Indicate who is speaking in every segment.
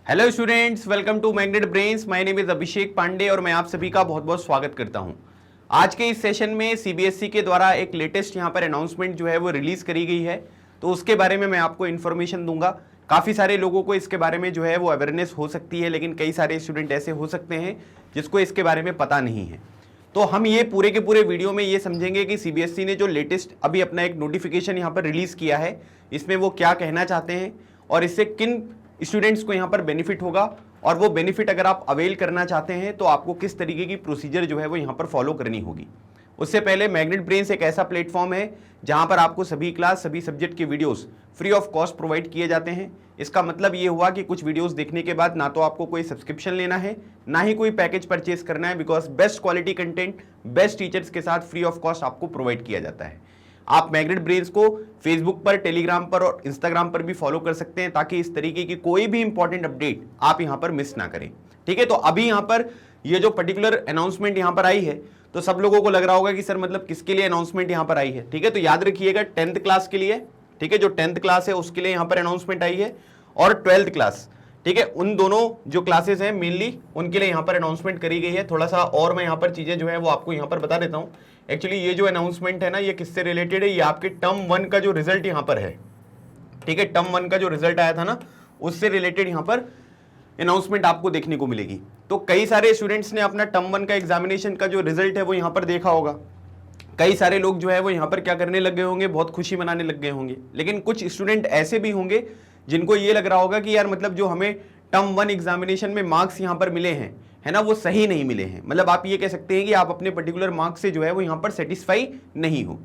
Speaker 1: Hello students, welcome to Magnet Brains. My name is Abhishek Pandey और मैं आप सभी का बहुत बहुत स्वागत करता हूं। आज के इस सेशन में सीबीएसई के द्वारा एक लेटेस्ट यहां पर अनाउंसमेंट जो है वो रिलीज करी गई है, तो उसके बारे में मैं आपको इन्फॉर्मेशन दूंगा। काफ़ी सारे लोगों को इसके बारे में जो है वो अवेयरनेस हो सकती है, लेकिन कई सारे स्टूडेंट ऐसे हो सकते हैं जिसको इसके बारे में पता नहीं है। तो हम ये पूरे के पूरे वीडियो में ये समझेंगे कि सीबीएसई ने जो लेटेस्ट अभी अपना एक नोटिफिकेशन यहाँ पर रिलीज किया है, इसमें वो क्या कहना चाहते हैं और इससे किन स्टूडेंट्स को यहाँ पर बेनिफिट होगा, और वो बेनिफिट अगर आप अवेल करना चाहते हैं तो आपको किस तरीके की प्रोसीजर जो है वो यहाँ पर फॉलो करनी होगी। उससे पहले मैग्नेट ब्रेन्स एक ऐसा प्लेटफॉर्म है जहाँ पर आपको सभी क्लास सभी सब्जेक्ट के videos free of cost provide किए जाते हैं। इसका मतलब ये हुआ कि कुछ वीडियोस देखने के बाद ना तो आपको कोई सब्सक्रिप्शन लेना है, ना ही कोई पैकेज परचेज करना है, because best quality content best teachers के साथ फ्री ऑफ कॉस्ट आपको प्रोवाइड किया जाता है। आप मैग्नेट ब्रेन्स को फेसबुक पर, टेलीग्राम पर और इंस्टाग्राम पर भी फॉलो कर सकते हैं, ताकि इस तरीके की कोई भी इंपॉर्टेंट अपडेट आप यहां पर मिस ना करें। ठीक है, तो अभी यहां पर ये जो पर्टिकुलर अनाउंसमेंट यहां पर आई है, तो सब लोगों को लग रहा होगा कि सर मतलब किसके लिए अनाउंसमेंट यहां पर आई है। ठीक है, तो याद रखिएगा 10th क्लास के लिए, ठीक है, जो 10th क्लास है उसके लिए यहां पर अनाउंसमेंट आई है, और 12th क्लास, ठीक है, उन दोनों जो क्लासेस हैं मेनली उनके लिए यहां पर अनाउंसमेंट करी गई है। थोड़ा सा और मैं यहां पर चीजें जो है वो आपको यहां पर बता देता हूं। एक्चुअली ये जो अनाउंसमेंट है ना, ये किससे रिलेटेड है, ये आपके टर्म 1 का जो रिजल्ट यहां पर है, ठीक है, टर्म 1 का जो रिजल्ट आया था ना, उससे रिलेटेड यहां पर अनाउंसमेंट आपको देखने को मिलेगी। तो कई सारे स्टूडेंट्स ने अपना टर्म 1 का एग्जामिनेशन का जो रिजल्ट है वो यहां पर देखा होगा। कई सारे लोग जो है वो यहां पर क्या करने लग गए होंगे, बहुत खुशी मनाने लग गए होंगे। लेकिन कुछ स्टूडेंट ऐसे भी होंगे जिनको ये लग रहा होगा कि यार मतलब जो हमें टर्म 1 एग्जामिनेशन में मार्क्स यहां पर मिले हैं, है ना, वो सही नहीं मिले हैं। मतलब आप ये कह सकते हैं कि आप अपने पर्टिकुलर मार्क्स से जो है वो यहां पर सेटिस्फाई नहीं हो।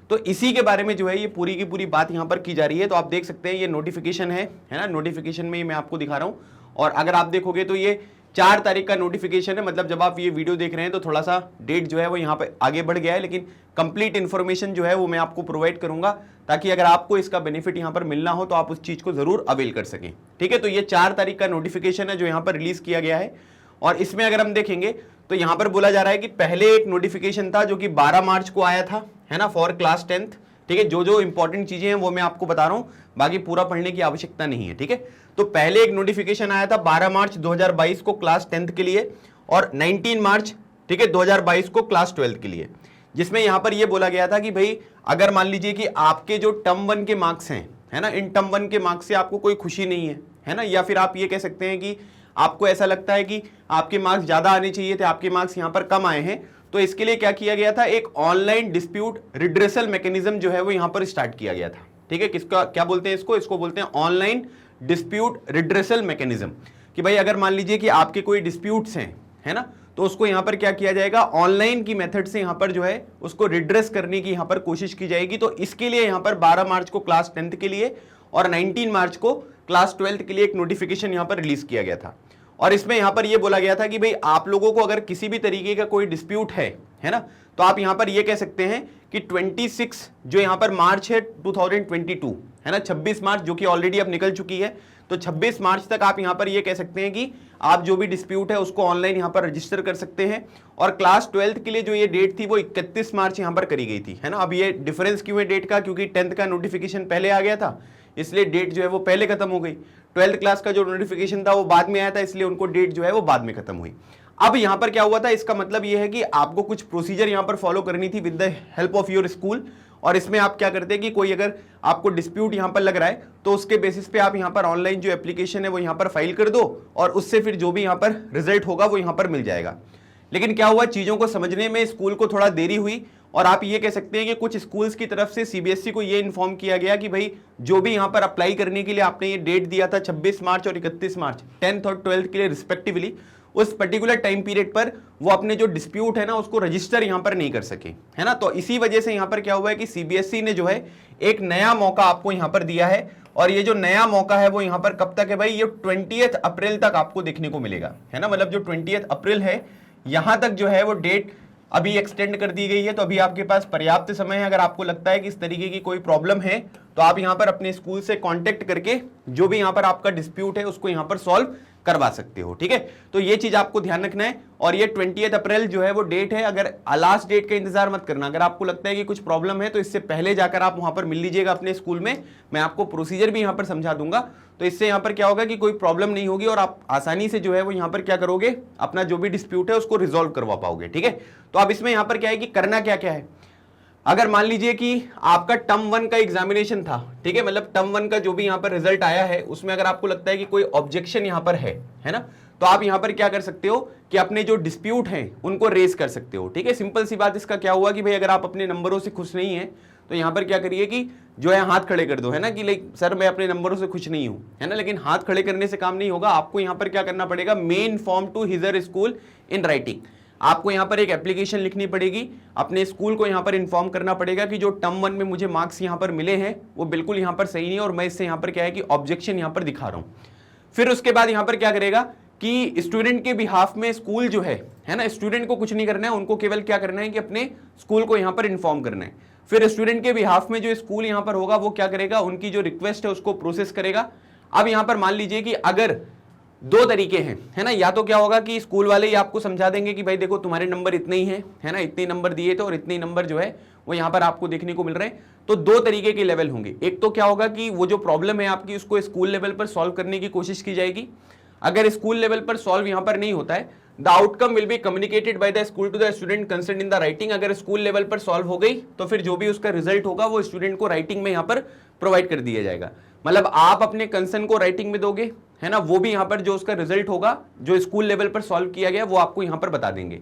Speaker 1: तो इसी के बारे में जो है ये पूरी की पूरी बात यहां पर की जा रही है। तो आप देख सकते हैं ये नोटिफिकेशन है ना, नोटिफिकेशन में मैं आपको दिखा रहा हूं। और अगर आप देखोगे तो ये 4 तारीख का नोटिफिकेशन है। मतलब जब आप ये वीडियो देख रहे हैं तो थोड़ा सा डेट जो है वो यहाँ पे आगे बढ़ गया है, लेकिन कंप्लीट इन्फॉर्मेशन जो है वो मैं आपको प्रोवाइड करूंगा, ताकि अगर आपको इसका बेनिफिट यहाँ पर मिलना हो तो आप उस चीज को जरूर अवेल कर सकें। ठीक है, तो ये 4 तारीख का नोटिफिकेशन है जो यहाँ पर रिलीज किया गया है। और इसमें अगर हम देखेंगे तो यहाँ पर बोला जा रहा है कि पहले एक नोटिफिकेशन था जो कि 12 मार्च को आया था, है ना, फॉर क्लास 10th। ठीक है, जो जो इंपॉर्टेंट चीजें हैं वो मैं आपको बता रहा हूं, बाकी पूरा पढ़ने की आवश्यकता नहीं है। ठीक है, तो पहले एक नोटिफिकेशन आया था 12 मार्च 2022 को क्लास 10th के लिए, और 19 मार्च, ठीक है, 2022 को क्लास 12th के लिए, जिसमें यहां पर यह बोला गया था कि भाई अगर मान लीजिए कि आपके जो टर्म 1 के मार्क्स हैं, है ना, इन टर्म 1 के मार्क्स से आपको कोई खुशी नहीं है ना, या फिर आप ये कह सकते हैं कि आपको ऐसा लगता है कि आपके मार्क्स ज्यादा आने चाहिए थे, आपके मार्क्स यहां पर कम आए हैं, तो इसके लिए क्या किया गया था, एक ऑनलाइन डिस्प्यूट रिड्रेसल मैकेनिज्म जो है वो यहां पर स्टार्ट किया गया था। ठीक है, किसका क्या बोलते हैं इसको बोलते हैं ऑनलाइन डिस्प्यूट रिड्रेसल मैकेनिज्म। कि भाई अगर मान लीजिए कि आपके कोई डिस्प्यूट्स हैं, है ना, तो उसको यहां पर क्या किया जाएगा, ऑनलाइन की मेथड से यहां पर जो है उसको रिड्रेस करने की यहां पर कोशिश की जाएगी। तो इसके लिए यहां पर 12 मार्च को क्लास 10th के लिए और 19 मार्च को क्लास 12th के लिए एक नोटिफिकेशन यहां पर रिलीज किया गया था। और इसमें यहां पर यह बोला गया था कि भाई आप लोगों को अगर किसी भी तरीके का कोई डिस्प्यूट है ना, तो आप यहां पर यह कह सकते हैं कि 26 जो यहां पर मार्च है 2022, है ना, 26 मार्च जो कि ऑलरेडी अब निकल चुकी है, तो 26 मार्च तक आप यहां पर यह कह सकते हैं कि आप जो भी डिस्प्यूट है उसको ऑनलाइन यहां पर रजिस्टर कर सकते हैं। और क्लास 12th के लिए जो ये डेट थी वो 31 मार्च यहां पर करी गई थी, है ना। अब ये डिफरेंस क्यों है डेट का, क्योंकि 10th का नोटिफिकेशन पहले आ गया था, इसलिए डेट जो है वो पहले खत्म हो गई। 12th क्लास का जो नोटिफिकेशन था वो बाद में आया था, इसलिए उनको डेट जो है वो बाद में खत्म हुई। अब यहां पर क्या हुआ था, इसका मतलब यह है कि आपको कुछ प्रोसीजर यहां पर फॉलो करनी थी with the help of your school. और इसमें आप क्या करते हैं कि कोई अगर आपको डिस्प्यूट यहां पर लग रहा है तो उसके बेसिस पे आप यहां पर ऑनलाइन जो एप्लीकेशन है वो यहां पर फाइल कर दो, और उससे फिर जो भी यहां पर रिजल्ट होगा वो यहां पर मिल जाएगा। लेकिन क्या हुआ, चीजों को समझने में स्कूल को थोड़ा देरी हुई, और आप ये कह सकते हैं कि कुछ स्कूल्स की तरफ से सीबीएसई को ये इन्फॉर्म किया गया कि भाई जो भी यहां पर अप्लाई करने के लिए आपने ये डेट दिया था 26 मार्च और 31 मार्च 10th और 12th के लिए रिस्पेक्टिवली, उस पर्टिकुलर टाइम पीरियड पर वो अपने जो डिस्प्यूट है ना उसको रजिस्टर यहां पर नहीं कर सके, है ना। तो इसी वजह से यहां पर क्या हुआ है कि सीबीएसई ने जो है एक नया मौका आपको यहां पर दिया है, और ये जो नया मौका है वो यहां पर कब तक है भाई, ये 20 अप्रैल तक आपको देखने को मिलेगा, है ना। मतलब जो 20 अप्रैल है यहां तक जो है वो डेट अभी एक्सटेंड कर दी गई है। तो अभी आपके पास पर्याप्त समय है। अगर आपको लगता है कि इस तरीके की कोई प्रॉब्लम है तो आप यहाँ पर अपने स्कूल से कांटेक्ट करके जो भी यहाँ पर आपका डिस्प्यूट है उसको यहाँ पर सॉल्व करवा सकते हो। ठीक है, तो ये चीज आपको ध्यान रखना है। और ये 20 अप्रैल जो है वो डेट है, अगर लास्ट डेट का इंतजार मत करना। अगर आपको लगता है कि कुछ प्रॉब्लम है तो इससे पहले जाकर आप वहां पर मिल लीजिएगा अपने स्कूल में, मैं आपको प्रोसीजर भी यहाँ पर समझा दूंगा। तो इससे यहाँ पर क्या होगा कि कोई प्रॉब्लम नहीं होगी और आप आसानी से जो है वो यहाँ पर क्या करोगे, अपना जो भी डिस्प्यूट है उसको रिजोल्व करवा पाओगे। ठीक है, तो अब इसमें यहाँ पर क्या है कि करना क्या क्या है। अगर मान लीजिए कि आपका टर्म 1 का एग्जामिनेशन था, ठीक है, मतलब टर्म 1 का जो भी यहां पर रिजल्ट आया है उसमें अगर आपको लगता है कि कोई ऑब्जेक्शन यहां पर है ना, तो आप यहां पर क्या कर सकते हो कि अपने जो डिस्प्यूट हैं उनको रेज कर सकते हो। ठीक है, सिंपल सी बात। इसका क्या हुआ कि भाई अगर आप अपने नंबरों से खुश नहीं है तो यहां पर क्या करिए कि जो है हाथ खड़े कर दो, है ना, कि लाइक सर मैं अपने नंबरों से खुश नहीं हूं, है ना। लेकिन हाथ खड़े करने से काम नहीं होगा, आपको यहां पर क्या करना पड़ेगा, men inform to his her school in writing. आपको यहां पर एक एप्लीकेशन लिखनी पड़ेगी, अपने स्कूल को यहां पर इन्फॉर्म करना पड़ेगा कि जो टर्म 1 में मुझे मार्क्स यहां पर मिले हैं वो बिल्कुल यहां पर सही नहीं है और मैं इससे यहां पर क्या है कि ऑब्जेक्शन यहां पर दिखा रहा हूं। फिर उसके बाद यहां पर क्या करेगा कि स्टूडेंट के बिहाफ में स्कूल जो है ना, स्टूडेंट को कुछ नहीं करना है, उनको केवल क्या करना है कि अपने स्कूल को यहां पर इन्फॉर्म करना है। फिर स्टूडेंट के बिहाफ में जो स्कूल यहां पर होगा वो क्या करेगा, उनकी जो रिक्वेस्ट है उसको प्रोसेस करेगा। अब यहां पर मान लीजिए कि अगर दो तरीके हैं, है ना, या तो क्या होगा कि स्कूल वाले ही आपको समझा देंगे कि भाई देखो तुम्हारे नंबर इतने ही हैं, है ना, इतने नंबर दिए थे और इतने नंबर जो है वो यहां पर आपको देखने को मिल रहे हैं। तो दो तरीके के लेवल होंगे। एक तो क्या होगा कि वो जो प्रॉब्लम है आपकी उसको स्कूल लेवल पर सॉल्व करने की कोशिश की जाएगी। अगर स्कूल लेवल पर सॉल्व यहां पर नहीं होता है, the outcome will be communicated by the school to the student concern in the writing. अगर स्कूल लेवल पर सॉल्व हो गई तो फिर जो भी उसका रिजल्ट होगा वो स्टूडेंट को राइटिंग में यहां पर प्रोवाइड कर दिया जाएगा। मतलब आप अपने कंसर्न को राइटिंग में दोगे, है ना, वो भी यहां पर जो उसका रिजल्ट होगा जो स्कूल लेवल पर सॉल्व किया गया वो आपको यहां पर बता देंगे।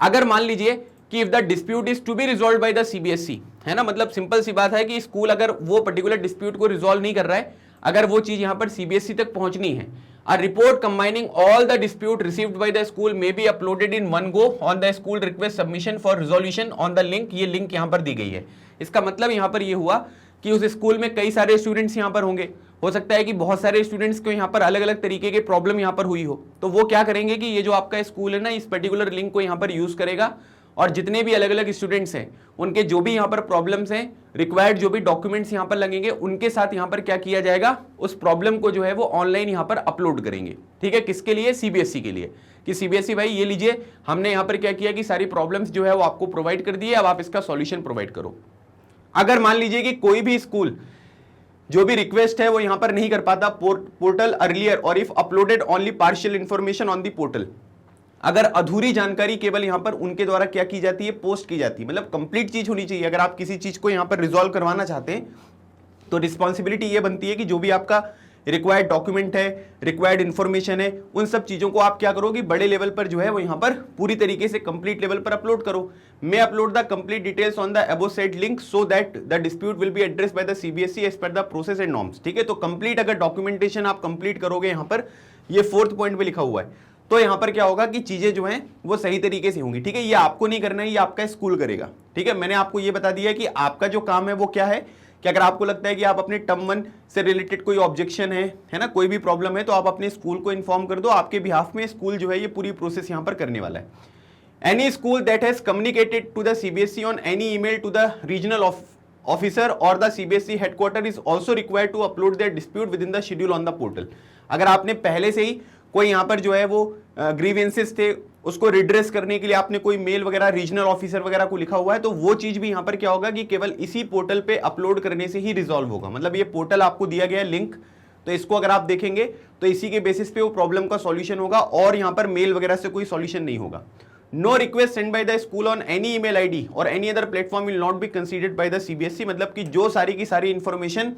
Speaker 1: अगर मान लीजिए कि if the dispute is to be resolve by the CBSE, है ना, मतलब सिंपल सी बात है कि स्कूल अगर वो पर्टिकुलर डिस्प्यूट को रिजॉल्व नहीं कर रहा है, अगर वो चीज यहां पर सीबीएसई तक पहुंचनी है, a report combining all the dispute received by the school may be uploaded in one go on the school request submission for resolution on the link। ये लिंक यहां पर दी गई है। इसका मतलब यहां पर ये हुआ कि उस स्कूल में कई सारे स्टूडेंट्स यहां पर होंगे, हो सकता है कि बहुत सारे स्टूडेंट्स को यहां पर अलग अलग तरीके के प्रॉब्लम यहां पर हुई हो, तो वो क्या करेंगे कि ये जो आपका स्कूल है ना, इस पर्टिकुलर लिंक को यहां पर यूज करेगा और जितने भी अलग अलग स्टूडेंट्स हैं उनके जो भी यहां पर प्रॉब्लम्स हैं, रिक्वायर्ड जो भी डॉक्यूमेंट्स यहां पर लगेंगे उनके साथ यहां पर क्या किया जाएगा, उस प्रॉब्लम को जो है वो ऑनलाइन यहां पर अपलोड करेंगे। ठीक है, किसके लिए, सीबीएसई के लिए, कि सीबीएसई भाई ये लीजिए हमने यहां पर क्या किया कि सारी प्रॉब्लम्स जो है वो आपको प्रोवाइड कर दिए, अब आप इसका सॉल्यूशन प्रोवाइड करो। अगर मान लीजिए कि कोई भी स्कूल जो भी रिक्वेस्ट है वो यहां पर नहीं कर पाता पोर्टल अर्लियर और if uploaded only partial information on the portal, अगर अधूरी जानकारी केवल यहां पर उनके द्वारा क्या की जाती है, पोस्ट की जाती है, मतलब कंप्लीट चीज होनी चाहिए। अगर आप किसी चीज को यहां पर रिजॉल्व करवाना चाहते हैं तो रिस्पॉन्सिबिलिटी ये बनती है कि जो भी आपका रिक्वायर्ड डॉक्यूमेंट है, रिक्वायर्ड इंफॉर्मेशन है, उन सब चीजों को आप क्या करो कि बड़े लेवल पर जो है वो यहां पर पूरी तरीके से कंप्लीट लेवल पर अपलोड करो। May upload the complete details on the above said link so that the dispute will be addressed by the CBSE as per the process and norms. ठीक है, तो कंप्लीट अगर डॉक्यूमेंटेशन आप complete करोगे, यहां पर ये 4th पॉइंट में लिखा हुआ है, तो यहां पर क्या होगा कि चीजें जो हैं वो सही तरीके से होंगी। ठीक है, ये आपको नहीं करना है, ये आपका स्कूल करेगा। ठीक है, मैंने आपको ये बता दिया कि आपका जो काम है वो क्या है कि अगर आपको लगता है कि आप अपने टर्म 1 से रिलेटेड कोई ऑब्जेक्शन है ना, कोई भी प्रॉब्लम है, तो आप अपने स्कूल को इन्फॉर्म कर दो। आपके बिहाफ में स्कूल जो है ये पूरी प्रोसेस यहां पर करने वाला है। Any school that has communicated to the CBSE on any email to the regional officer or the CBSE headquarter is also required to upload their dispute within the schedule on the portal. अगर आपने पहले से ही कोई यहां पर जो है वो ग्रीवेंसेस थे उसको रिड्रेस करने के लिए आपने कोई मेल वगैरह रीजनल ऑफिसर वगैरह को लिखा हुआ है, तो वो चीज भी यहां पर क्या होगा कि केवल इसी पोर्टल पे अपलोड करने से ही रिजॉल्व होगा। मतलब ये पोर्टल आपको दिया गया है लिंक, तो इसको अगर आप देखेंगे तो इसी के बेसिस पे वो प्रॉब्लम का सॉल्यूशन होगा और यहां पर मेल वगैरह से कोई सॉल्यूशन नहीं होगा। No request send by the school on any email ID or any other platform will not be considered by the CBSE. मतलब कि जो सारी की सारी इंफॉर्मेशन,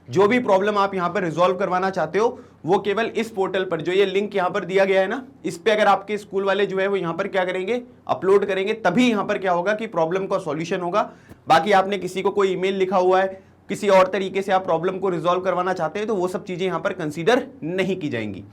Speaker 1: जो भी प्रॉब्लम आप यहां पर रिजॉल्व करवाना चाहते हो वो केवल इस पोर्टल पर, जो ये लिंक यहां पर दिया गया है ना, इस पे अगर आपके स्कूल वाले जो है वो यहां पर क्या करेंगे, अपलोड करेंगे, तभी यहां पर क्या होगा कि प्रॉब्लम का सॉल्यूशन होगा। बाकी आपने किसी को कोई ईमेल लिखा हुआ है, किसी और तरीके से आप प्रॉब्लम को रिजॉल्व करवाना चाहते हैं, तो वो सब चीजें यहां पर कंसीडर नहीं की जाएंगी।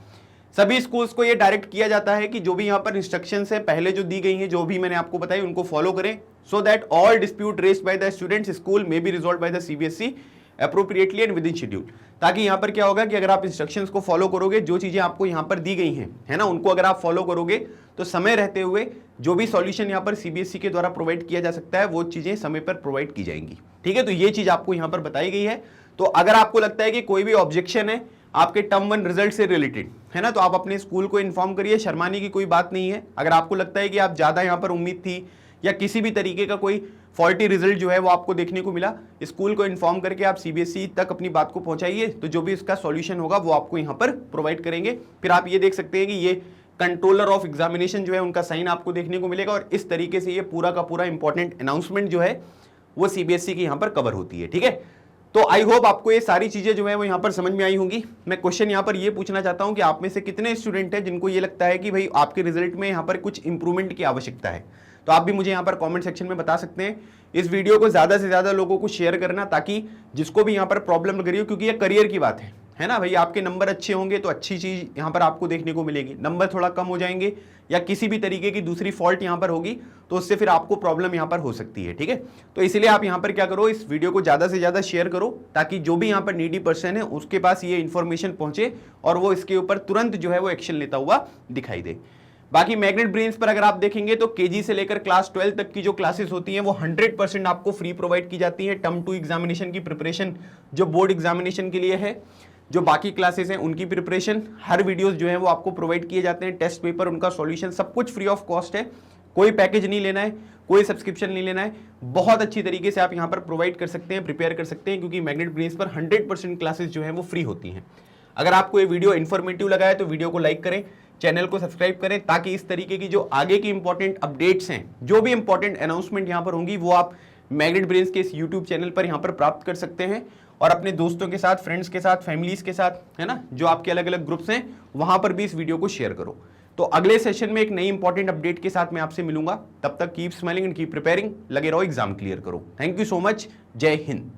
Speaker 1: सभी स्कूल्स को ये डायरेक्ट किया जाता है कि जो भी यहां पर इंस्ट्रक्शंस है पहले जो दी गई हैं, जो भी मैंने आपको बताई, उनको फॉलो करें, so that all dispute raised by the students school may be resolved bye the CBSE appropriately and with in schedule. ताकि यहां पर क्या होगा कि अगर आप इंस्ट्रक्शंस को फॉलो करोगे, जो चीजें आपको यहां पर दी गई हैं, है ना, उनको अगर आप फॉलो करोगे तो समय रहते हुए जो भी सॉल्यूशन यहां पर सीबीएसई के द्वारा प्रोवाइड किया जा सकता है वो चीजें समय पर प्रोवाइड की जाएंगी। ठीक है, तो ये चीज आपको यहां पर बताई गई है। तो अगर आपको लगता है कि कोई भी ऑब्जेक्शन है आपके टर्म 1 रिजल्ट से रिलेटेड, है ना, तो आप अपने स्कूल को इन्फॉर्म करिए, शर्माने की कोई बात नहीं है। अगर आपको लगता है कि आप ज़्यादा यहाँ पर उम्मीद थी या किसी भी तरीके का कोई फॉल्टी रिजल्ट जो है वो आपको देखने को मिला, स्कूल को इन्फॉर्म करके आप सीबीएसई तक अपनी बात को पहुंचाइए, तो जो भी इसका सॉल्यूशन होगा वो आपको यहाँ पर प्रोवाइड करेंगे। फिर आप ये देख सकते हैं कि ये कंट्रोलर ऑफ एग्जामिनेशन जो है उनका साइन आपको देखने को मिलेगा, और इस तरीके से ये पूरा का पूरा इंपॉर्टेंट अनाउंसमेंट जो है वो सीबीएसई की यहाँ पर कवर होती है। ठीक है, तो आई होप आपको ये सारी चीजें जो है वो यहाँ पर समझ में आई होंगी। मैं क्वेश्चन यहाँ पर ये पूछना चाहता हूँ कि आप में से कितने स्टूडेंट हैं जिनको ये लगता है कि भाई आपके रिजल्ट में यहाँ पर कुछ इंप्रूवमेंट की आवश्यकता है, तो आप भी मुझे यहाँ पर कमेंट सेक्शन में बता सकते हैं। इस वीडियो को ज़्यादा से ज़्यादा लोगों को शेयर करना, ताकि जिसको भी यहाँ पर प्रॉब्लम लग रही हो, क्योंकि ये करियर की बात है ना भाई, आपके नंबर अच्छे होंगे तो अच्छी चीज़ यहाँ पर आपको देखने को मिलेगी, नंबर थोड़ा कम हो जाएंगे या किसी भी तरीके की दूसरी फॉल्ट यहाँ पर होगी तो उससे फिर आपको प्रॉब्लम यहाँ पर हो सकती है। ठीक है, तो इसीलिए आप यहाँ पर क्या करो, इस वीडियो को ज़्यादा से ज़्यादा शेयर करो, ताकि जो भी यहाँ पर नीडी पर्सन है उसके पास ये इन्फॉर्मेशन पहुँचे और वो इसके ऊपर तुरंत जो है वो एक्शन लेता हुआ दिखाई दे। बाकी मैग्नेट ब्रेन्स पर अगर आप देखेंगे तो केजी से लेकर क्लास 12 तक की जो क्लासेस होती हैं वो 100% आपको फ्री प्रोवाइड की जाती है। टर्म 2 एग्जामिनेशन की प्रिपरेशन जो बोर्ड एग्जामिनेशन के लिए है, जो बाकी क्लासेस हैं उनकी प्रिपरेशन, हर वीडियोस जो है वो आपको प्रोवाइड किए जाते हैं, टेस्ट पेपर, उनका सॉल्यूशन, सब कुछ फ्री ऑफ कॉस्ट है। कोई पैकेज नहीं लेना है, कोई सब्सक्रिप्शन नहीं लेना है, बहुत अच्छी तरीके से आप यहाँ पर प्रोवाइड कर सकते हैं, प्रिपेयर कर सकते हैं, क्योंकि मैग्नेट ब्रेन्स पर 100% क्लासेस जो है वो फ्री होती हैं। अगर आपको ये वीडियो इन्फॉर्मेटिव लगा है तो वीडियो को लाइक करें, चैनल को सब्सक्राइब करें, ताकि इस तरीके की जो आगे की इंपॉर्टेंट अपडेट्स हैं, जो भी इंपॉर्टेंट अनाउंसमेंट यहाँ पर होंगी, वो आप मैग्नेट ब्रेन्स के इस यूट्यूब चैनल पर यहाँ पर प्राप्त कर सकते हैं, और अपने दोस्तों के साथ, फ्रेंड्स के साथ, फैमिलीज के साथ, है ना, जो आपके अलग अलग ग्रुप्स हैं वहां पर भी इस वीडियो को शेयर करो। तो अगले सेशन में एक नई इंपॉर्टेंट अपडेट के साथ मैं आपसे मिलूंगा। तब तक keep smiling and keep preparing, लगे रहो, एग्जाम क्लियर करो। थैंक यू सो मच, जय हिंद।